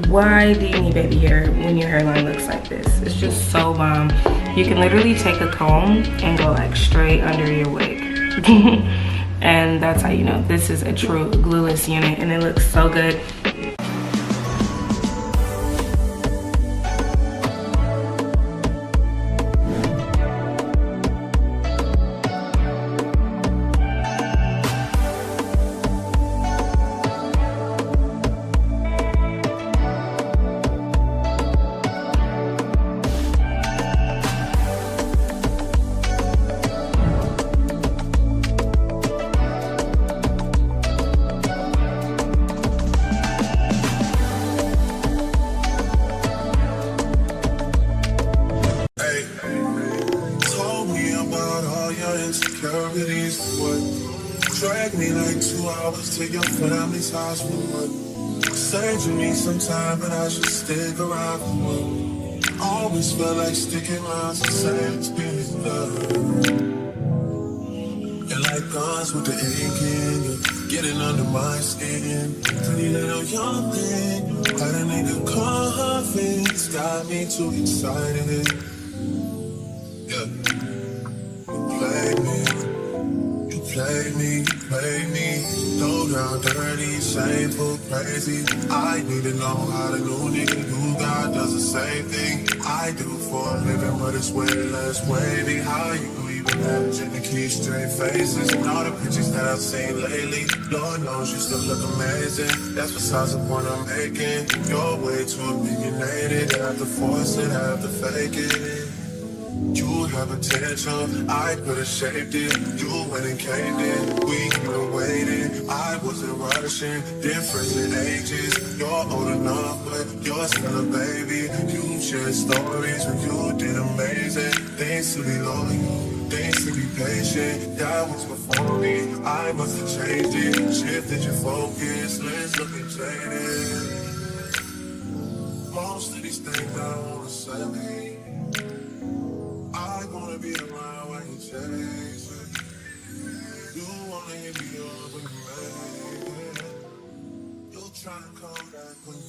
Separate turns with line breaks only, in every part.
why do you need baby hair when your hairline looks like this? It's just so bomb. You can literally take a comb and go like straight under your wig. And that's how you know this is a true glueless unit, and it looks so good.
Drag me like 2 hours to your family's house for what? Said you need some time, but I should stick around for what? Always felt like sticking around to say it's been love. You're like guns with the aching, you're getting under my skin. Pretty little young thing, had a nigga confidence, got me too excited. Yeah, play me, low down, dirty, shameful, crazy. I need to know how the new nigga you got does the same thing I do for a living, but it's way less wavy. How you even manage to keep straight faces and all the pictures that I've seen lately? Lord knows you still look amazing. That's besides the point I'm making. You're way too opinionated. Have to force it, have to fake it. You have potential, I could've shaped it. You went and caved in, we could've waited. I wasn't rushing, difference in ages. You're old enough, but you're still a baby. You shared stories when you did amazing. Things to be loyal, things to be patient. That was before me, I must have changed it. Shifted your focus, let's look at jaded. Most of these things I don't wanna say. I wanna be around when you chase it. You wanna hit me up when you make it. You'll try and come back when you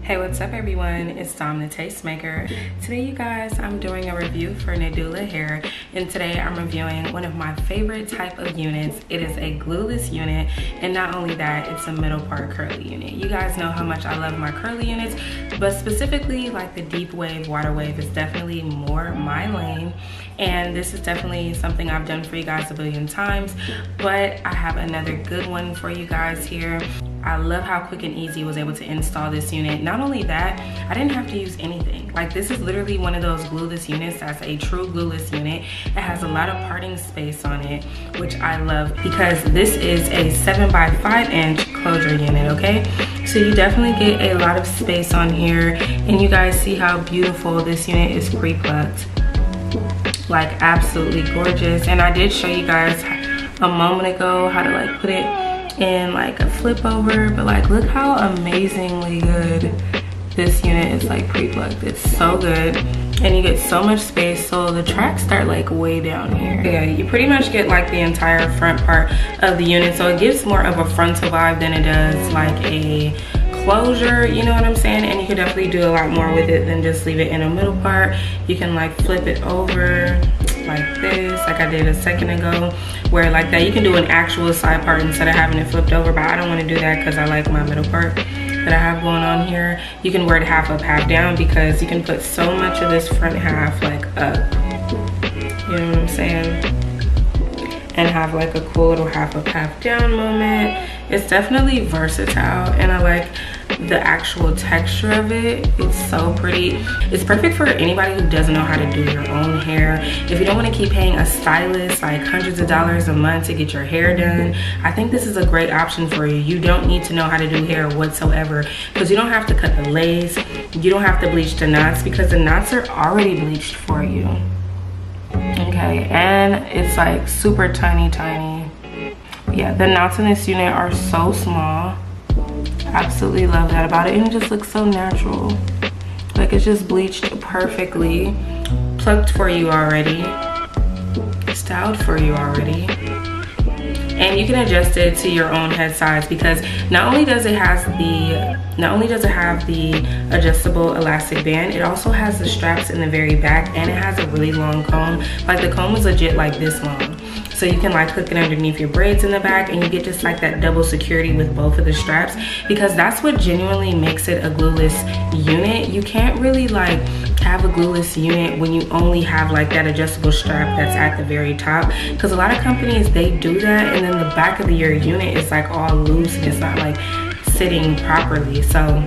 Hey, what's up everyone? It's Dom the Tastemaker. Today you guys, I'm doing a review for Nadula Hair, and today I'm reviewing one of my favorite type of units. It is a glueless unit, and not only that, it's a middle part curly unit. You guys know how much I love my curly units, but specifically like the deep wave water wave is definitely more my lane, and this is definitely something I've done for you guys a billion times, but I have another good one for you guys here. I love how quick and easy I was able to install this unit. Not only that, I didn't have to use anything. Like, this is literally one of those glueless units that's a true glueless unit. It has a lot of parting space on it, which I love because this is a 7x5 inch closure unit, okay? So you definitely get a lot of space on here, and you guys see how beautiful this unit is pre-plucked. Like, absolutely gorgeous. And I did show you guys a moment ago how to like put it in like a flip over, but like look how amazingly good this unit is like pre-plucked. It's so good, and you get so much space. So the tracks start like way down here. Yeah, you pretty much get like the entire front part of the unit, so it gives more of a frontal vibe than it does like a closure, you know what I'm saying? And you could definitely do a lot more with it than just leave it in a middle part. You can like flip it over like this, like I did a second ago, where like that you can do an actual side part instead of having it flipped over, but I don't want to do that because I like my middle part that I have going on here. You can wear it half up, half down, because you can put so much of this front half like up, you know what I'm saying, and have like a cool little half up, half down moment. It's definitely versatile, and I like the actual texture of it. It's so pretty. It's perfect for anybody who doesn't know how to do your own hair. If you don't want to keep paying a stylist like hundreds of dollars a month to get your hair done, I think this is a great option for you. You don't need to know how to do hair whatsoever, because you don't have to cut the lace, you don't have to bleach the knots, because the knots are already bleached for you. Okay, and it's like super tiny Yeah, the knots in this unit are so small. Absolutely love that about it, and it just looks so natural. Like it's just bleached perfectly, plucked for you already, styled for you already. And you can adjust it to your own head size, because not only does it have the adjustable elastic band, it also has the straps in the very back, and it has a really long comb. Like the comb is legit like this long. So you can like hook it underneath your braids in the back, and you get just like that double security with both of the straps, because that's what genuinely makes it a glueless unit. You can't really like have a glueless unit when you only have like that adjustable strap that's at the very top, because a lot of companies, they do that, and then the back of your unit is like all loose and it's not like sitting properly. So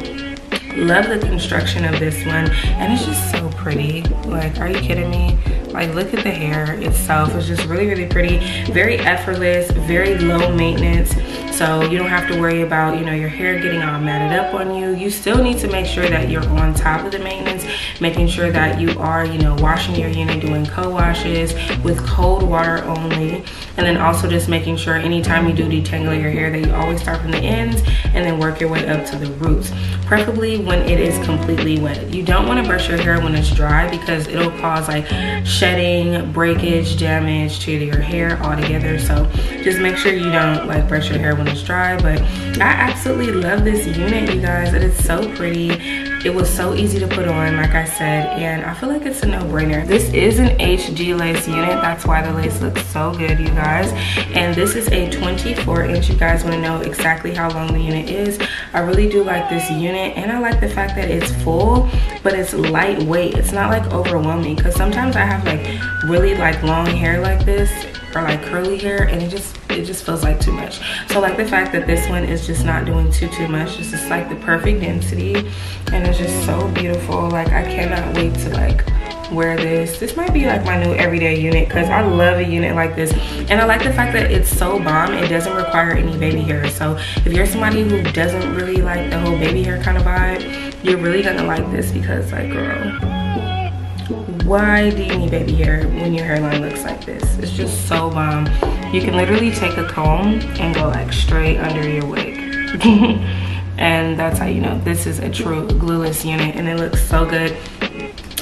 love the construction of this one, and it's just so pretty. Like, are you kidding me? Like, look at the hair itself. It's just really, really pretty, very effortless, very low maintenance. So you don't have to worry about, you know, your hair getting all matted up on you. You still need to make sure that you're on top of the maintenance, making sure that you are, you know, washing your unit, doing co-washes with cold water only. And then also just making sure anytime you do detangle your hair that you always start from the ends and then work your way up to the roots, preferably when it is completely wet. You don't want to brush your hair when it's dry, because it'll cause like shedding, breakage, damage to your hair altogether. So just make sure you don't like brush your hair when it's dry. But I absolutely love this unit, you guys. It is so pretty. It was so easy to put on, like I said, and I feel like it's a no-brainer. This is an HG lace unit. That's why the lace looks so good, you guys. And this is a 24-inch. You guys want to know exactly how long the unit is. I really do like this unit, and I like the fact that it's full, but it's lightweight. It's not like overwhelming, because sometimes I have like really like long hair like this, or like curly hair, and it just feels like too much. So like the fact that this one is just not doing too much, it's just like the perfect density, and it's just so beautiful. Like I cannot wait to like wear this. This might be like my new everyday unit, because I love a unit like this, and I like the fact that it's so bomb. It doesn't require any baby hair. So if you're somebody who doesn't really like the whole baby hair kind of vibe, you're really gonna like this, because like, girl, why do you need baby hair when your hairline looks like this? It's just so bomb. You can literally take a comb and go like straight under your wig. And that's how you know this is a true glueless unit, and it looks so good.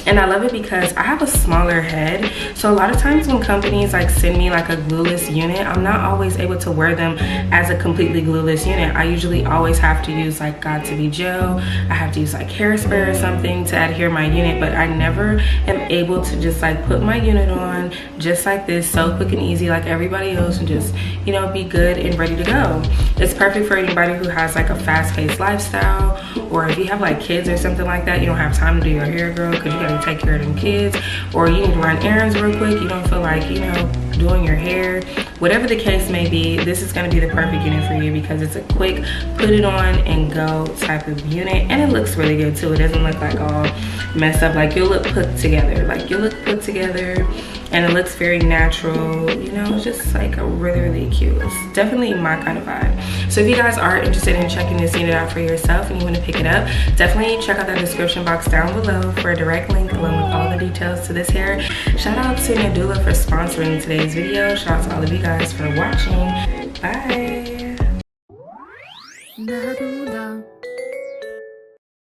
And I love it because I have a smaller head, so a lot of times when companies like send me like a glueless unit, I'm not always able to wear them as a completely glueless unit. I usually always have to use like got2b gel. I have to use like hairspray or something to adhere my unit, but I never am able to just like put my unit on just like this, so quick and easy like everybody else, and just, you know, be good and ready to go. It's perfect for anybody who has like a fast-paced lifestyle, or if you have like kids or something like that, you don't have time to do your hair, girl, because you gotta take care of them kids, or you need to run errands real quick, you don't feel like, you know, doing your hair, whatever the case may be, this is going to be the perfect unit for you, because it's a quick put it on and go type of unit, and it looks really good too. It doesn't look like all messed up. Like, you'll look put together, and it looks very natural, you know. It's just like a really cute. It's definitely my kind of vibe. So if you guys are interested in checking this unit out for yourself and you want to pick it up, definitely check out the description box down below for a direct link along with all the details to this hair. Shout out to Nadula for sponsoring today's video. Shout out to all of you guys for watching. Bye. Nadula.